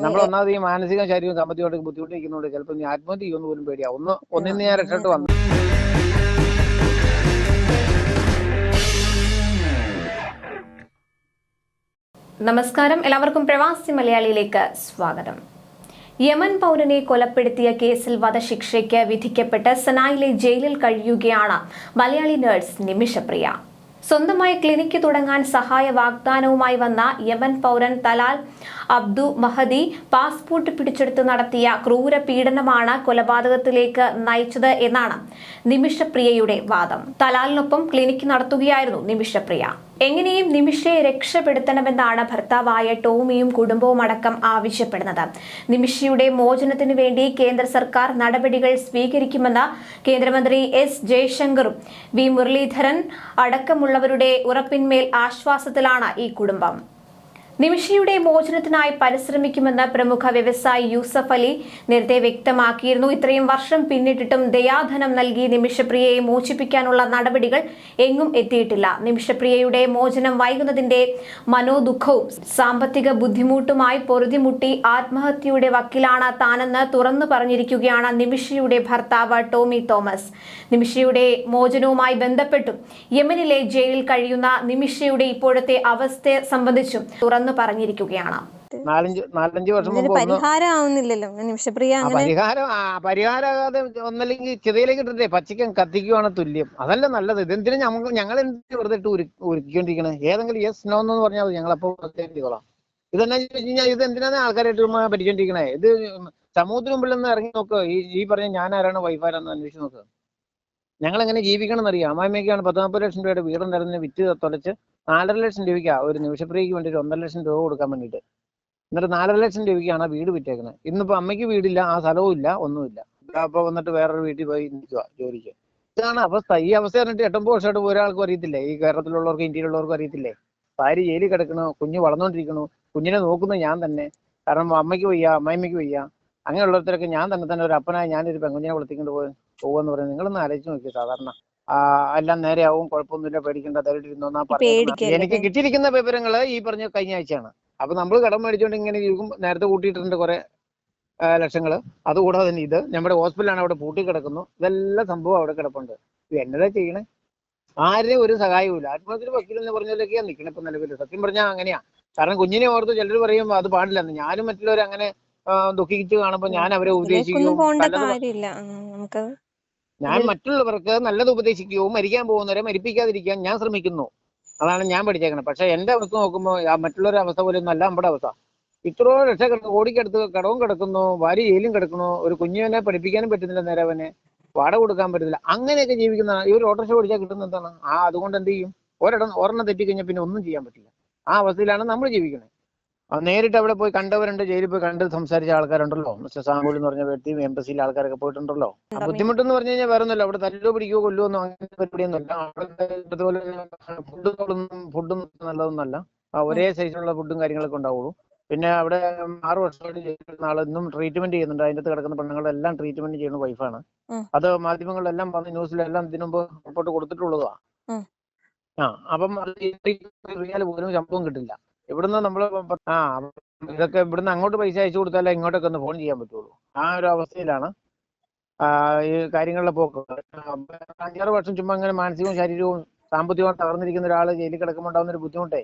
നമ്മൾ ഒന്നാമത് ഈ മാനസിക ശാരീരിക സാമ്പത്തികമായിട്ട് ബുദ്ധിമുട്ടിരിക്കുന്നതുകൊണ്ട് ചിലപ്പോൾ നീ ആത്മഹത്യ ചെയ്യുമെന്ന് പോലും പേടിയാവും. ഒന്നിന്ന് ഞാൻ രക്ഷപ്പെട്ട് വന്നു. നമസ്കാരം, എല്ലാവർക്കും പ്രവാസി മലയാളിയിലേക്ക് സ്വാഗതം. യമൻ പൗരനെ കൊലപ്പെടുത്തിയ കേസിൽ വധശിക്ഷയ്ക്ക് വിധിക്കപ്പെട്ട് സനായിലെ ജയിലിൽ കഴിയുകയാണ് മലയാളി നഴ്സ് നിമിഷപ്രിയ. സ്വന്തമായി ക്ലിനിക്ക് തുടങ്ങാൻ സഹായ വാഗ്ദാനവുമായി വന്ന യമൻ പൗരൻ തലാൽ അബ്ദു മഹദി പാസ്പോർട്ട് പിടിച്ചെടുത്ത് നടത്തിയ ക്രൂര പീഡനമാണ് കൊലപാതകത്തിലേക്ക് നയിച്ചത് എന്നാണ് നിമിഷപ്രിയയുടെ വാദം. തലാലിനൊപ്പം ക്ലിനിക്ക് നടത്തുകയായിരുന്നു നിമിഷപ്രിയ. എങ്ങനെയും നിമിഷയെ രക്ഷപ്പെടുത്തണമെന്നാണ് ഭർത്താവായ ടോമിയും കുടുംബവും അടക്കം ആവശ്യപ്പെടുന്നത്. നിമിഷയുടെ മോചനത്തിനു വേണ്ടി കേന്ദ്ര സർക്കാർ നടപടികൾ സ്വീകരിക്കുമെന്ന് കേന്ദ്രമന്ത്രി എസ് ജയശങ്കറും വി മുരളീധരൻ അടക്കമുള്ളവരുടെ ഉറപ്പിന്മേൽ ആശ്വാസത്തിലാണ് ഈ കുടുംബം. നിമിഷയുടെ മോചനത്തിനായി പരിശ്രമിക്കുമെന്ന് പ്രമുഖ വ്യവസായി യൂസഫ് അലി നേരത്തെ വ്യക്തമാക്കിയിരുന്നു. ഇത്രയും വർഷം പിന്നിട്ടിട്ടും ദയാധനം നൽകി നിമിഷപ്രിയയെ മോചിപ്പിക്കാനുള്ള നടപടികൾ എങ്ങും എത്തിയിട്ടില്ല. നിമിഷപ്രിയയുടെ മോചനം വൈകുന്നതിന്റെ മനോദുഃഖവും സാമ്പത്തിക ബുദ്ധിമുട്ടുമായി പൊറുതിമുട്ടി ആത്മഹത്യയുടെ വക്കിലാണ് താനെന്ന് തുറന്നു പറഞ്ഞിരിക്കുകയാണ് നിമിഷയുടെ ഭർത്താവ് ടോമി തോമസ്. നിമിഷയുടെ മോചനവുമായി ബന്ധപ്പെട്ടും യമനിലെ ജയിലിൽ കഴിയുന്ന നിമിഷയുടെ ഇപ്പോഴത്തെ അവസ്ഥയെ സംബന്ധിച്ചും തുറന്നു പറഞ്ഞിരിക്കുകയാണ്. 4-5 വർഷം മുമ്പ് പരിഹാരമാവുന്നില്ലല്ലോ നിമിഷപ്രിയ. പരിഹാരമാകാതെ ഒന്നല്ലെങ്കിൽ ചിതയിലേക്ക് ഇട്ടിട്ടേ പച്ചയ്ക്കും കത്തിക്കുവാണ് തുല്യം. അതല്ല നല്ലത്. ഇതെന്തിനും ഞങ്ങൾ എന്തിനു വെറുതെ ഇട്ട് ഉരുക്കിക്കൊണ്ടിരിക്കണേ? ഏതെങ്കിലും യെസ് നോ എന്ന് പറഞ്ഞാൽ ഞങ്ങളപ്പോ ചെയ്തോളാം. ഇതെന്നാ ചോദിച്ചു കഴിഞ്ഞാൽ ഇത് എന്തിനാണ് ആൾക്കാരായിട്ട് പഠിച്ചോണ്ടിരിക്കണേ? ഇത് സമൂഹത്തിന് മുമ്പിൽ നിന്ന് ഇറങ്ങി നോക്കുക. ഈ പറഞ്ഞ ഞാൻ ആരാണ് വൈഫാരാന്ന് അന്വേഷിച്ച് നോക്കുക. ഞങ്ങൾ എങ്ങനെ ജീവിക്കണം എന്നറിയാം. അമ്മായിമ്മയ്ക്കാണ് 10-40 ലക്ഷം രൂപയുടെ വീടുണ്ടായിരുന്നതിന് വിറ്റ് തൊലച്ച് 4.5 ലക്ഷം രൂപയ്ക്കാണ് ഒരു നിമിഷപ്രിയയ്ക്ക് വേണ്ടിയിട്ട് 1.5 ലക്ഷം രൂപ കൊടുക്കാൻ വേണ്ടിയിട്ട്. എന്നിട്ട് 4.5 ലക്ഷം രൂപയ്ക്കാണ് ആ വീട് വിറ്റേക്കുന്നത്. ഇന്നിപ്പോ അമ്മയ്ക്ക് വീടില്ല, ആ സ്ഥലവും ഇല്ല, ഒന്നുമില്ല. അപ്പൊ വന്നിട്ട് വേറൊരു വീട്ടിൽ പോയി നിൽക്കുക ജോലിക്ക്. ഇതാണ് അവസ്ഥ. ഈ അവസ്ഥ പറഞ്ഞിട്ട് 8-9 വർഷമായിട്ട് ഒരാൾക്കും അറിയത്തില്ലേ? ഈ കേരളത്തിലുള്ളവർക്കും ഇന്ത്യയിലുള്ളവർക്കും അറിയത്തില്ലേ? ഭാര്യ ജയിലിൽ കിടക്കണു, കുഞ്ഞ് വളർന്നുകൊണ്ടിരിക്കണു, കുഞ്ഞിനെ നോക്കുന്നത് ഞാൻ തന്നെ. കാരണം അമ്മയ്ക്ക് വയ്യ, അമ്മായിമ്മയ്ക്ക് വയ്യ. അങ്ങനെയുള്ളവരൊക്കെ ഞാൻ തന്നെ ഒരു അപ്പനായി ഞാനൊരു പെങ്കുഞ്ഞിനെ വളർത്തിക്കൊണ്ട് പോകുമെന്ന് പറയുന്നത് നിങ്ങളൊന്ന് ആലോചിച്ച് നോക്കി. സാധാരണ എല്ലാം നേരെയാവും, കുഴപ്പമൊന്നുമില്ല, പേടിക്കേണ്ട, ധൈര്യം ഇരുന്നോന്നാ പറയുന്നത്. എനിക്ക് കിട്ടിയിരിക്കുന്ന വിവരങ്ങള് ഈ പറഞ്ഞ കഴിഞ്ഞ ആഴ്ചയാണ്. അപ്പൊ നമ്മൾ കടം മേടിച്ചോണ്ട് ഇങ്ങനെ ഇരിക്കും. നേരത്തെ കൂട്ടിയിട്ടുണ്ട് കുറെ ലക്ഷങ്ങള്. അതുകൂടാതെ തന്നെ ഇത് നമ്മുടെ ഹോസ്പിറ്റലാണ് അവിടെ പൂട്ടി കിടക്കുന്നു. ഇതെല്ലാം സംഭവം അവിടെ കിടപ്പുണ്ട്. എന്നതാ ചെയ്യണേ? ആരെയും ഒരു സഹായവും. ആത്മഹത്യ വക്കീലെന്ന് പറഞ്ഞതിലൊക്കെയാണ് നിൽക്കണേ ഇപ്പൊ നിലവിൽ. സത്യം പറഞ്ഞാൽ അങ്ങനെയാ. കാരണം കുഞ്ഞിനെ ഓർത്ത് ചിലർ പറയും അത് പാടില്ലെന്ന്. ഞാനും മറ്റുള്ളവർ അങ്ങനെ ദുഃഖിച്ച് കാണുമ്പോൾ ഞാൻ അവരെ ഉപദേശിക്കും. ഞാൻ മറ്റുള്ളവർക്ക് നല്ലത് ഉപദേശിക്കുകയും മരിക്കാൻ പോകുന്നവരെ മരിപ്പിക്കാതിരിക്കാൻ ഞാൻ ശ്രമിക്കുന്നു. അതാണ് ഞാൻ പഠിച്ചേക്കണം. പക്ഷെ എന്റെ അവസ്ഥ നോക്കുമ്പോൾ മറ്റുള്ളവരുടെ അവസ്ഥ പോലെ ഒന്നും അല്ല നമ്മുടെ അവസ്ഥ. ഇത്രയോ ലക്ഷം കോടിക്കടുത്ത് കടവും കിടക്കുന്നു, ഭാര്യ ജയിലും കിടക്കുന്നു, ഒരു കുഞ്ഞിനെ പഠിപ്പിക്കാനും പറ്റുന്നില്ല, നേരവനെ വാടക കൊടുക്കാൻ പറ്റുന്നില്ല. അങ്ങനെയൊക്കെ ജീവിക്കുന്ന ഇവർ ഓട്ടോറിക്ഷ ഓടിച്ചാൽ കിട്ടുന്ന എന്താണ്? അതുകൊണ്ട് എന്ത് ചെയ്യും? ഒരെണ്ണം തെറ്റിക്കഴിഞ്ഞാൽ പിന്നെ ഒന്നും ചെയ്യാൻ പറ്റില്ല. ആ അവസ്ഥയിലാണ് നമ്മൾ ജീവിക്കുന്നത്. നേരിട്ട് അവിടെ പോയി കണ്ടവരുണ്ട്, ജയിലിൽ പോയി കണ്ട് സംസാരിച്ച ആൾക്കാരുണ്ടല്ലോ. മിസ്റ്റർ സാമ്പൂൾ എന്ന് പറഞ്ഞ വ്യക്തി എംബസിയിലെ ആൾക്കാരൊക്കെ പോയിട്ടുണ്ടല്ലോ. ബുദ്ധിമുട്ടെന്ന് പറഞ്ഞു കഴിഞ്ഞാൽ വേറെ ഒന്നുമില്ല. അവിടെ തല്ലോ പിടിക്കോ കൊല്ലുവോ അങ്ങനത്തെ പരിപാടിയൊന്നുമില്ല. അതുപോലെ ഫുഡും നല്ലതൊന്നുമല്ല. ഒരേ സൈസിലുള്ള ഫുഡും കാര്യങ്ങളൊക്കെ ഉണ്ടാവുള്ളൂ. പിന്നെ അവിടെ 6 വർഷമായിട്ട് ജയിലിൽ ഇന്നും ട്രീറ്റ്മെന്റ് ചെയ്യുന്നുണ്ട്. അതിൻ്റെ അകത്ത് കിടക്കുന്ന പെണ്ണുങ്ങളെല്ലാം ട്രീറ്റ്മെന്റ് ചെയ്യുന്ന വൈഫാണ്. അത് മാധ്യമങ്ങളിലെല്ലാം വന്ന് ന്യൂസിലെല്ലാം ഇതിനുമ്പ് റിപ്പോർട്ട് കൊടുത്തിട്ടുള്ളതാ. അപ്പം റിയാൽ പോലും ശമ്പളം കിട്ടില്ല. ഇവിടുന്ന് നമ്മള് ഇതൊക്കെ ഇവിടുന്ന് അങ്ങോട്ട് പൈസ അയച്ചു കൊടുത്താലേ ഇങ്ങോട്ടൊക്കെ ഒന്ന് ഫോൺ ചെയ്യാൻ പറ്റുള്ളൂ. ആ ഒരു അവസ്ഥയിലാണ് ഈ കാര്യങ്ങളിലെ പോക്ക്. 5-6 വർഷം ചുമ്മാ അങ്ങനെ മാനസികവും ശാരീരികവും സാമ്പത്തികവും തകർന്നിരിക്കുന്ന ഒരാൾ ജയിലിൽ കിടക്കുമ്പോൾ ഉണ്ടാകുന്ന ഒരു ബുദ്ധിമുട്ടേ